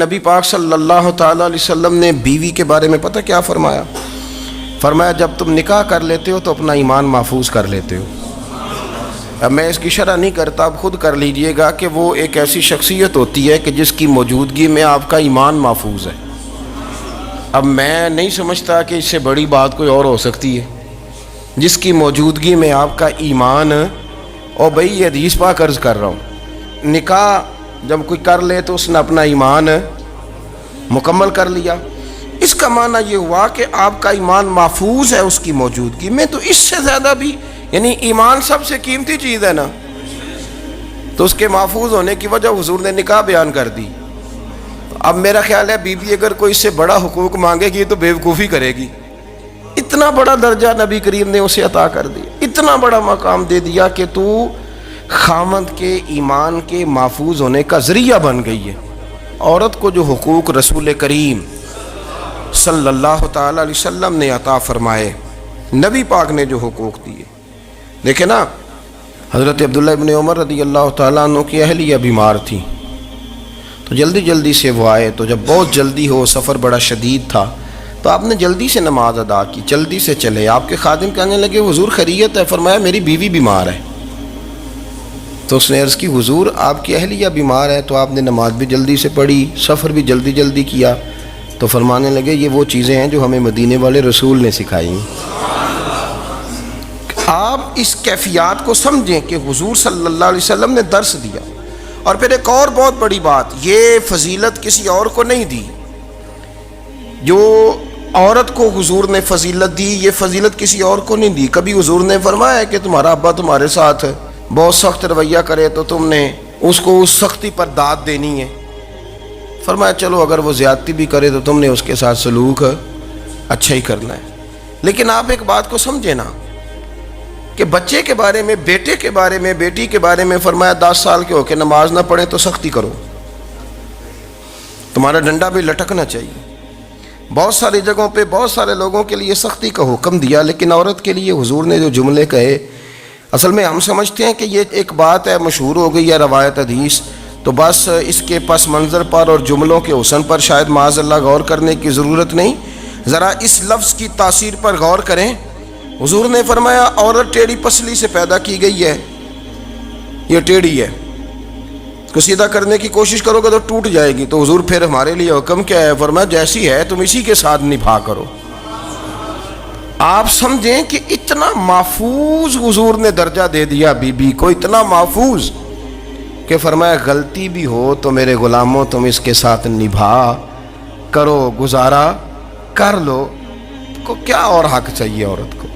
نبی پاک صلی اللہ تعالیٰ علیہ وسلم نے بیوی کے بارے میں پتہ کیا فرمایا؟ فرمایا جب تم نکاح کر لیتے ہو تو اپنا ایمان محفوظ کر لیتے ہو۔ اب میں اس کی شرح نہیں کرتا، اب خود کر لیجئے گا کہ وہ ایک ایسی شخصیت ہوتی ہے کہ جس کی موجودگی میں آپ کا ایمان محفوظ ہے۔ اب میں نہیں سمجھتا کہ اس سے بڑی بات کوئی اور ہو سکتی ہے، جس کی موجودگی میں آپ کا ایمان، اور بھئی یہ حدیث پاک عرض کر رہا ہوں، نکاح جب کوئی کر لے تو اس نے اپنا ایمان مکمل کر لیا۔ اس کا معنی یہ ہوا کہ آپ کا ایمان محفوظ ہے اس کی موجودگی میں، تو اس سے زیادہ بھی، یعنی ایمان سب سے قیمتی چیز ہے نا، تو اس کے محفوظ ہونے کی وجہ حضور نے نکاح بیان کر دی۔ اب میرا خیال ہے بی بی اگر کوئی اس سے بڑا حقوق مانگے گی تو بیوقوفی کرے گی۔ اتنا بڑا درجہ نبی کریم نے اسے عطا کر دیا، اتنا بڑا مقام دے دیا کہ تو خامند کے ایمان کے محفوظ ہونے کا ذریعہ بن گئی ہے۔ عورت کو جو حقوق رسول کریم صلی اللہ تعالیٰ علیہ وسلم نے عطا فرمائے، نبی پاک نے جو حقوق دیے، دیکھیں نا، حضرت عبداللہ ابن عمر رضی اللہ تعالیٰ عنہ کی اہلیہ بیمار تھی، تو جلدی جلدی سے وہ آئے، تو جب بہت جلدی ہو، سفر بڑا شدید تھا، تو آپ نے جلدی سے نماز ادا کی، جلدی سے چلے۔ آپ کے خادم کہنے لگے حضور خیریت ہے؟ فرمایا میری بیوی بیمار ہے۔ تو اس نے عرض کی حضور آپ کی اہلیہ بیمار ہے، تو آپ نے نماز بھی جلدی سے پڑھی، سفر بھی جلدی جلدی کیا۔ تو فرمانے لگے یہ وہ چیزیں ہیں جو ہمیں مدینے والے رسول نے سکھائی۔ آپ اس کیفیات کو سمجھیں کہ حضور صلی اللہ علیہ وسلم نے درس دیا۔ اور پھر ایک اور بہت بڑی بات، یہ فضیلت کسی اور کو نہیں دی، جو عورت کو حضور نے فضیلت دی، یہ فضیلت کسی اور کو نہیں دی۔ کبھی حضور نے فرمایا کہ تمہارا ابا تمہارے ساتھ بہت سخت رویہ کرے تو تم نے اس کو اس سختی پر داد دینی ہے؟ فرمایا چلو اگر وہ زیادتی بھی کرے تو تم نے اس کے ساتھ سلوک اچھا ہی کرنا ہے۔ لیکن آپ ایک بات کو سمجھے نا کہ بچے کے بارے میں، بیٹے کے بارے میں، بیٹی کے بارے میں فرمایا 10 سال کے ہو کے نماز نہ پڑھے تو سختی کرو، تمہارا ڈنڈا بھی لٹکنا چاہیے۔ بہت ساری جگہوں پہ بہت سارے لوگوں کے لیے سختی کا حکم دیا، لیکن عورت کے لیے حضور نے جو جملے کہے، اصل میں ہم سمجھتے ہیں کہ یہ ایک بات ہے، مشہور ہو گئی ہے روایت حدیث، تو بس اس کے پس منظر پر اور جملوں کے حسن پر شاید معاذ اللہ غور کرنے کی ضرورت نہیں، ذرا اس لفظ کی تاثیر پر غور کریں۔ حضور نے فرمایا عورت ٹیڑھی پسلی سے پیدا کی گئی ہے، یہ ٹیڑھی ہے، کو سیدھا کرنے کی کوشش کرو گے تو ٹوٹ جائے گی۔ تو حضور پھر ہمارے لیے حکم کیا ہے؟ فرمایا جیسی ہے تم اسی کے ساتھ نبھا کرو۔ آپ سمجھیں کہ اتنا محفوظ حضور نے درجہ دے دیا بی بی کو، اتنا محفوظ کہ فرمایا غلطی بھی ہو تو میرے غلاموں تم اس کے ساتھ نبھا کرو، گزارا کر لو۔ کو کیا اور حق چاہیے عورت کو،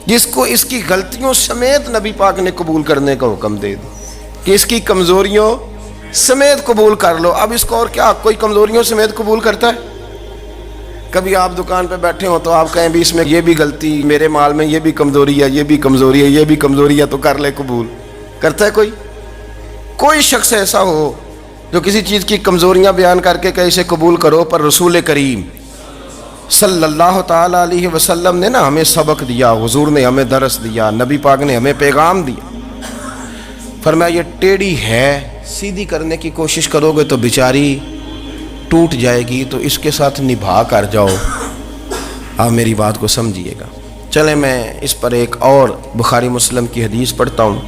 جس کو اس کی غلطیوں سمیت نبی پاک نے قبول کرنے کا حکم دے دی کہ اس کی کمزوریوں سمیت قبول کر لو۔ اب اس کو اور کیا کوئی کمزوریوں سمیت قبول کرتا ہے؟ کبھی آپ دکان پہ بیٹھے ہو تو آپ کہیں بھی اس میں یہ بھی غلطی، میرے مال میں یہ بھی کمزوری ہے، یہ بھی کمزوری ہے، یہ بھی کمزوری ہے، تو کر لے قبول؟ کرتا ہے کوئی؟ کوئی شخص ایسا ہو جو کسی چیز کی کمزوریاں بیان کر کے کہ اسے قبول کرو؟ پر رسول کریم صلی اللہ تعالیٰ علیہ وسلم نے نا ہمیں سبق دیا، حضور نے ہمیں درس دیا، نبی پاک نے ہمیں پیغام دیا۔ فرمایا یہ ٹیڑھی ہے، سیدھی کرنے کی کوشش کرو گے تو بیچاری ٹوٹ جائے گی، تو اس کے ساتھ نبھا کر جاؤ۔ آپ میری بات کو سمجھیے گا۔ چلیں میں اس پر ایک اور بخاری مسلم کی حدیث پڑھتا ہوں۔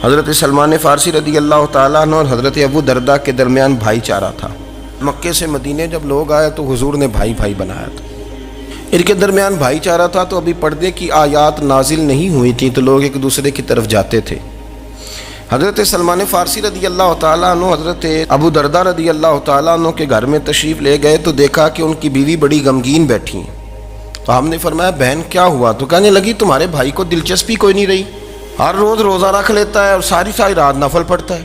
حضرت سلمان فارسی رضی اللہ تعالیٰ عنہ اور حضرت ابو درداء کے درمیان بھائی چارہ تھا۔ مکے سے مدینے جب لوگ آئے تو حضور نے بھائی بھائی بنایا تھا، ان کے درمیان بھائی چارہ تھا، تو ابھی پردے کی آیات نازل نہیں ہوئی تھیں، تو لوگ ایک دوسرے کی طرف جاتے تھے۔ حضرت سلمان فارسی رضی اللہ تعالیٰ عنہ حضرت ابو درداء رضی اللہ تعالیٰ عنہ کے گھر میں تشریف لے گئے تو دیکھا کہ ان کی بیوی بڑی غمگین بیٹھی ہیں۔ تو ہم نے فرمایا بہن کیا ہوا؟ تو کہنے لگی تمہارے بھائی کو دلچسپی کوئی نہیں رہی، ہر روز روزہ رکھ لیتا ہے اور ساری رات نفل پڑھتا ہے۔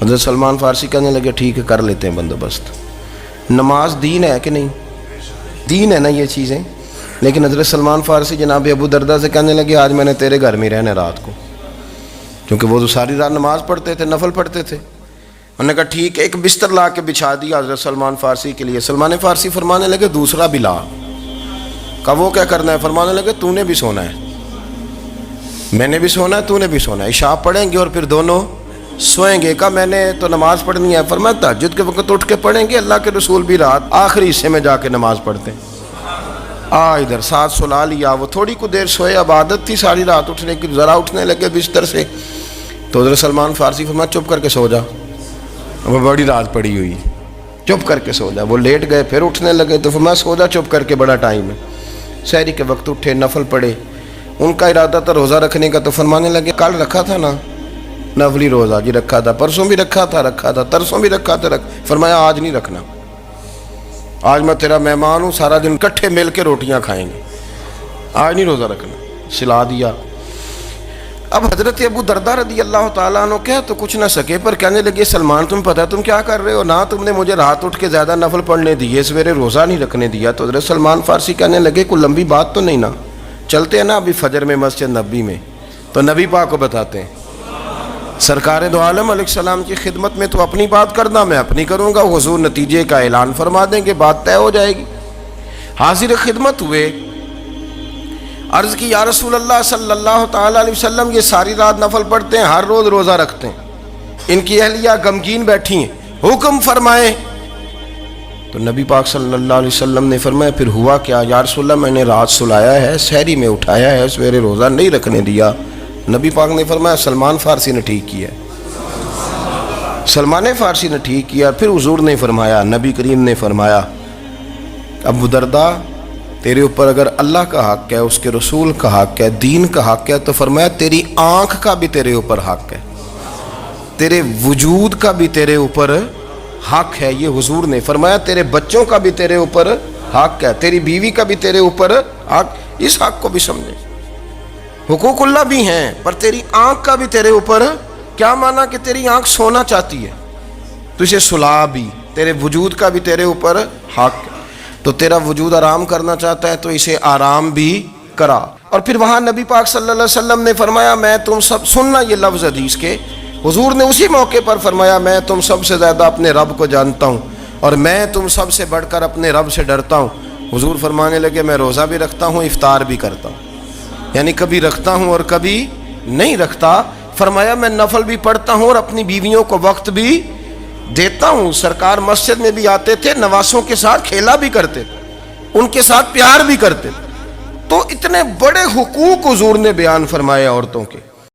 حضرت سلمان فارسی کہنے لگے ٹھیک ہے کر لیتے ہیں بندوبست۔ نماز دین ہے کہ نہیں؟ دین ہے نا یہ چیزیں۔ لیکن حضرت سلمان فارسی جناب ابو درداء سے کہنے لگے آج میں نے تیرے گھر میں رہنا رات کو، کیونکہ وہ تو ساری رات نماز پڑھتے تھے، نفل پڑھتے تھے۔ انہوں نے کہا ٹھیک ہے، ایک بستر لا کے بچھا دیا حضرت سلمان فارسی کے لیے۔ سلمان فارسی فرمانے لگے دوسرا بھی لا۔ کہا وہ کیا کرنا ہے؟ فرمانے لگے تو نے بھی سونا ہے، میں نے بھی سونا ہے، تو نے بھی سونا ہے، عشاء پڑھیں گے اور پھر دونوں سوئیں گے؟ کہا میں نے تو نماز پڑھنی ہے۔ فرمایا تہجد کے وقت اٹھ کے پڑھیں گے، اللہ کے رسول بھی رات آخری حصے میں جا کے نماز پڑھتے ہیں۔ ادھر ساتھ سلا لیا، وہ تھوڑی کو دیر سوئے، اب عادت تھی ساری رات اٹھنے کی، ذرا اٹھنے لگے بستر سے تو حضرت سلمان فارسی فرمایا چپ کر کے سو جا، وہ بڑی رات پڑی ہوئی، چپ کر کے سو جا۔ وہ لیٹ گئے، پھر اٹھنے لگے تو فرمایا سو جا چپ کر کے، بڑا ٹائم ہے۔ سحری کے وقت اٹھے، نفل پڑھے، ان کا ارادہ تھا روزہ رکھنے کا، تو فرمانے لگے کل رکھا تھا نا نفلی روزہ، جی رکھا تھا، پرسوں بھی رکھا تھا، ترسوں بھی رکھا تھا، فرمایا آج نہیں رکھنا، آج میں تیرا مہمان ہوں، سارا دن کٹھے مل کے روٹیاں کھائیں گے، آج نہیں روزہ رکھنا، سلا دیا۔ اب حضرت ابو درداء رضی اللہ تعالیٰ عنہ کہہ تو کچھ نہ سکے، پر کہنے لگے سلمان تم پتہ تم کیا کر رہے ہو، نہ تم نے مجھے رات اٹھ کے زیادہ نفل پڑھنے دیے، سویرے روزہ نہیں رکھنے دیا۔ تو حضرت سلمان فارسی کہنے لگے کوئی لمبی بات تو نہیں نا، چلتے ہیں نا ابھی فجر میں مسجد نبی میں، تو نبی پاک کو بتاتے ہیں، سرکار دو عالم علیہ السلام کی خدمت میں تو اپنی بات کرنا میں اپنی کروں گا، حضور نتیجے کا اعلان فرما دیں گے، بات طے ہو جائے گی۔ حاضر خدمت ہوئے، عرض کی یا رسول اللہ صلی اللہ تعالیٰ علیہ وسلم یہ ساری رات نفل پڑھتے ہیں، ہر روز روزہ رکھتے ہیں، ان کی اہلیہ غمگین بیٹھی ہیں، حکم فرمائیں۔ تو نبی پاک صلی اللہ علیہ وسلم نے فرمایا پھر ہوا کیا؟ یا رسول اللہ میں نے رات سلایا ہے، سحری میں اٹھایا ہے، سویرے روزہ نہیں رکھنے دیا۔ نبی پاک نے فرمایا سلمان فارسی نے ٹھیک کیا، سلمان فارسی نے ٹھیک کیا۔ پھر حضور نے فرمایا، نبی کریم نے فرمایا ابو درداء تیرے اوپر اگر اللہ کا حق ہے، اس کے رسول کا حق ہے، دین کا حق ہے، تو فرمایا تیری آنکھ کا بھی تیرے اوپر حق ہے، تیرے وجود کا بھی تیرے اوپر حق ہے، یہ حضور نے فرمایا، تیرے بچوں کا بھی تیرے اوپر حق ہے، تیری بیوی کا بھی تیرے اوپر حق، اس حق کو بھی سمجھے، حقوق اللہ بھی ہیں، پر تیری آنکھ کا بھی تیرے اوپر، کیا مانا کہ تیری آنکھ سونا چاہتی ہے تو اسے سلا بھی، تیرے وجود کا بھی تیرے اوپر حق، تو تیرا وجود آرام کرنا چاہتا ہے تو اسے آرام بھی کرا۔ اور پھر وہاں نبی پاک صلی اللہ علیہ وسلم نے فرمایا میں تم سب، سننا یہ لفظ حدیث کے، حضور نے اسی موقع پر فرمایا میں تم سب سے زیادہ اپنے رب کو جانتا ہوں اور میں تم سب سے بڑھ کر اپنے رب سے ڈرتا ہوں۔ حضور فرمانے لگے میں روزہ بھی رکھتا ہوں، افطار بھی کرتا ہوں، یعنی کبھی رکھتا ہوں اور کبھی نہیں رکھتا۔ فرمایا میں نفل بھی پڑھتا ہوں اور اپنی بیویوں کو وقت بھی دیتا ہوں، سرکار مسجد میں بھی آتے تھے، نواسوں کے ساتھ کھیلا بھی کرتے تھے، ان کے ساتھ پیار بھی کرتے تھے۔ تو اتنے بڑے حقوق حضور نے بیان فرمائے عورتوں کے۔